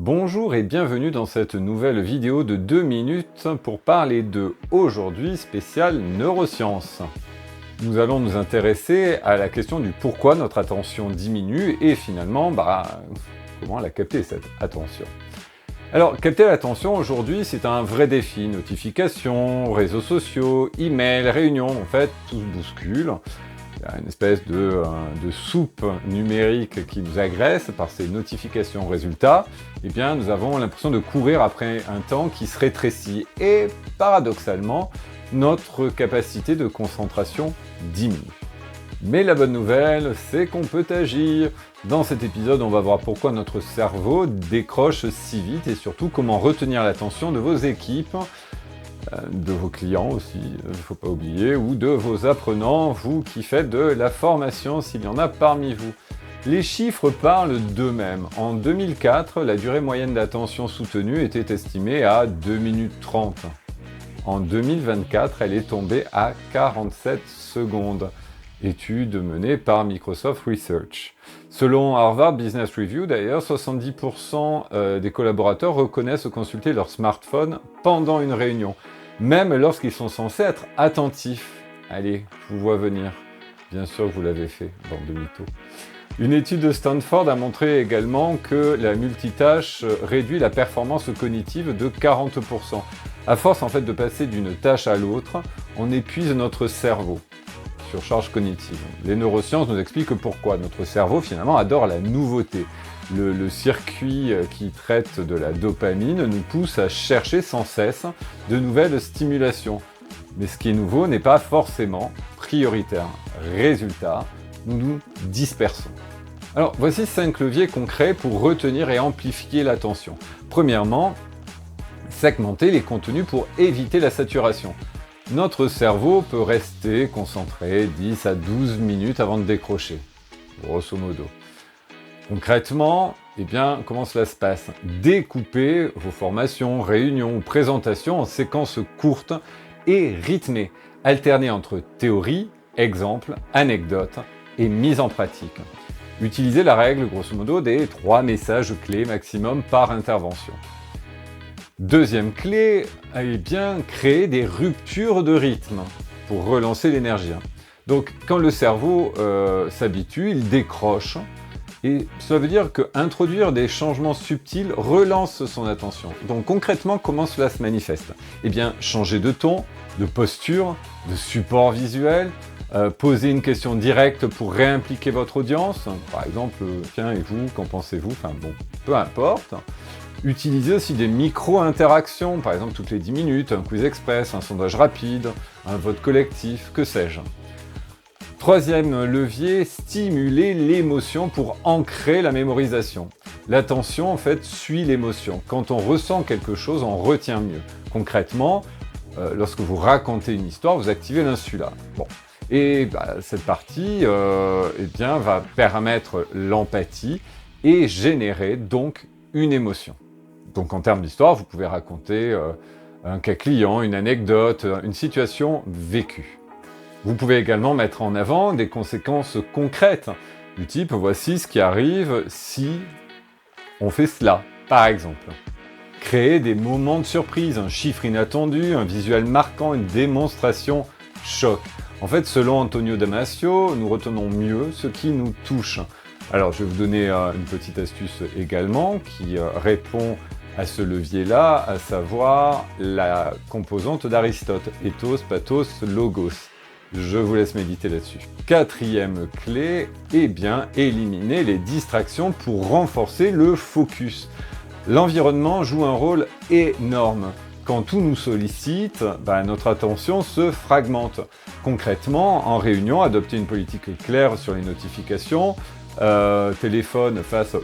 Bonjour et bienvenue dans cette nouvelle vidéo de 2 minutes pour parler de aujourd'hui spécial neurosciences. Nous allons nous intéresser à la question du pourquoi notre attention diminue et finalement, comment la capter cette attention. Alors, capter l'attention aujourd'hui, c'est un vrai défi. Notifications, réseaux sociaux, emails, réunions, en fait, tout se bouscule. Il y a une espèce de soupe numérique qui nous agresse par ces notifications. Résultat, eh bien, nous avons l'impression de courir après un temps qui se rétrécit. Et paradoxalement, notre capacité de concentration diminue. Mais la bonne nouvelle, c'est qu'on peut agir. Dans cet épisode, on va voir pourquoi notre cerveau décroche si vite et surtout comment retenir l'attention de vos équipes, de vos clients aussi, il ne faut pas oublier, ou de vos apprenants, vous qui faites de la formation, s'il y en a parmi vous. Les chiffres parlent d'eux-mêmes. En 2004, la durée moyenne d'attention soutenue était estimée à 2 minutes 30. En 2024, elle est tombée à 47 secondes. Étude menée par Microsoft Research. Selon Harvard Business Review, d'ailleurs, 70% des collaborateurs reconnaissent consulter leur smartphone pendant une réunion, même lorsqu'ils sont censés être attentifs. Allez, je vous vois venir. Bien sûr que vous l'avez fait, bande de mythos. Une étude de Stanford a montré également que la multitâche réduit la performance cognitive de 40%. À force en fait de passer d'une tâche à l'autre, on épuise notre cerveau. Surcharge cognitive. Les neurosciences nous expliquent pourquoi notre cerveau finalement adore la nouveauté. Le circuit qui traite de la dopamine nous pousse à chercher sans cesse de nouvelles stimulations. Mais ce qui est nouveau n'est pas forcément prioritaire. Résultat, nous nous dispersons. Alors voici 5 leviers concrets pour retenir et amplifier l'attention. Premièrement, segmenter les contenus pour éviter la saturation. Notre cerveau peut rester concentré 10 à 12 minutes avant de décrocher, grosso modo. Concrètement, comment cela se passe? Découpez vos formations, réunions ou présentations en séquences courtes et rythmées. Alternez entre théorie, exemple, anecdote et mise en pratique. Utilisez la règle, grosso modo, des 3 messages clés maximum par intervention. Deuxième clé, créer des ruptures de rythme pour relancer l'énergie. Donc, quand le cerveau s'habitue, il décroche. Et cela veut dire qu'introduire des changements subtils relance son attention. Donc, concrètement, comment cela se manifeste? Changer de ton, de posture, de support visuel, poser une question directe pour réimpliquer votre audience. Par exemple, tiens, et vous, qu'en pensez-vous? Peu importe. Utilisez aussi des micro-interactions, par exemple toutes les 10 minutes, un quiz express, un sondage rapide, un vote collectif, que sais-je. Troisième levier, stimuler l'émotion pour ancrer la mémorisation. L'attention, en fait, suit l'émotion. Quand on ressent quelque chose, on retient mieux. Concrètement, lorsque vous racontez une histoire, vous activez l'insula. Cette partie va permettre l'empathie et générer donc une émotion. Donc en termes d'histoire, vous pouvez raconter un cas client, une anecdote, une situation vécue. Vous pouvez également mettre en avant des conséquences concrètes, du type « voici ce qui arrive si on fait cela », par exemple. Créer des moments de surprise, un chiffre inattendu, un visuel marquant, une démonstration choc. En fait, selon Antonio Damasio, nous retenons mieux ce qui nous touche. Alors, je vais vous donner une petite astuce également qui répond à ce levier-là, à savoir la composante d'Aristote, ethos, pathos, logos. Je vous laisse méditer là-dessus. Quatrième clé, éliminer les distractions pour renforcer le focus. L'environnement joue un rôle énorme. Quand tout nous sollicite, notre attention se fragmente. Concrètement, en réunion, adopter une politique claire sur les notifications, téléphone face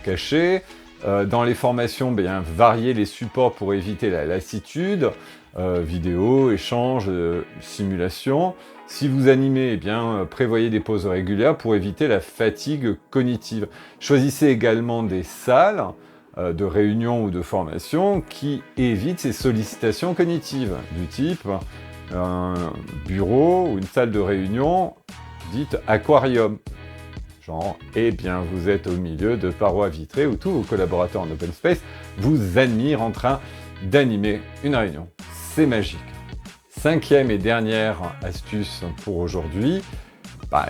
caché. Dans les formations, varier les supports pour éviter la lassitude, vidéo, échange, simulation. Si vous animez, prévoyez des pauses régulières pour éviter la fatigue cognitive. Choisissez également des salles de réunion ou de formation qui évitent ces sollicitations cognitives, du type un bureau ou une salle de réunion dite aquarium. genre, eh bien vous êtes au milieu de parois vitrées où tous vos collaborateurs en open space vous admirent en train d'animer une réunion. C'est magique. 5e et dernière astuce pour aujourd'hui,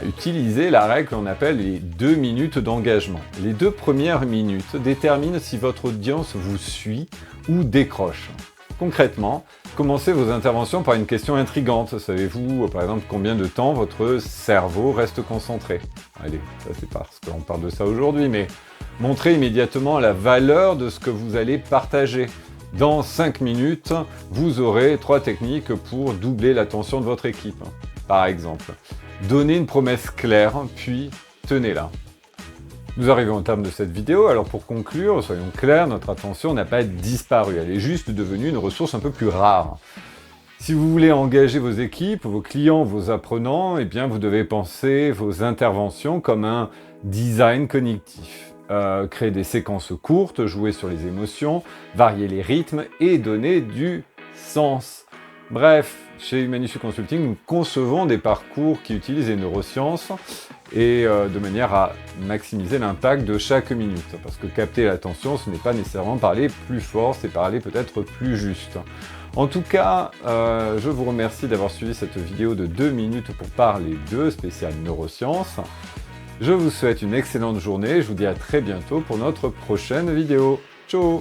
utilisez la règle qu'on appelle les 2 minutes d'engagement. Les 2 premières minutes déterminent si votre audience vous suit ou décroche. Concrètement, commencez vos interventions par une question intrigante. Savez-vous, par exemple, combien de temps votre cerveau reste concentré? Allez, ça c'est parce qu'on parle de ça aujourd'hui, mais montrez immédiatement la valeur de ce que vous allez partager. Dans 5 minutes, vous aurez 3 techniques pour doubler l'attention de votre équipe. Par exemple, donnez une promesse claire, puis tenez-la. Nous arrivons au terme de cette vidéo, alors pour conclure, soyons clairs, notre attention n'a pas disparu, elle est juste devenue une ressource un peu plus rare. Si vous voulez engager vos équipes, vos clients, vos apprenants, eh bien vous devez penser vos interventions comme un design cognitif. Créer des séquences courtes, jouer sur les émotions, varier les rythmes et donner du sens. Bref, chez Humanissu Consulting, nous concevons des parcours qui utilisent les neurosciences et de manière à maximiser l'impact de chaque minute. Parce que capter l'attention, ce n'est pas nécessairement parler plus fort, c'est parler peut-être plus juste. En tout cas, je vous remercie d'avoir suivi cette vidéo de 2 minutes pour parler de spécial neurosciences. Je vous souhaite une excellente journée, je vous dis à très bientôt pour notre prochaine vidéo. Ciao!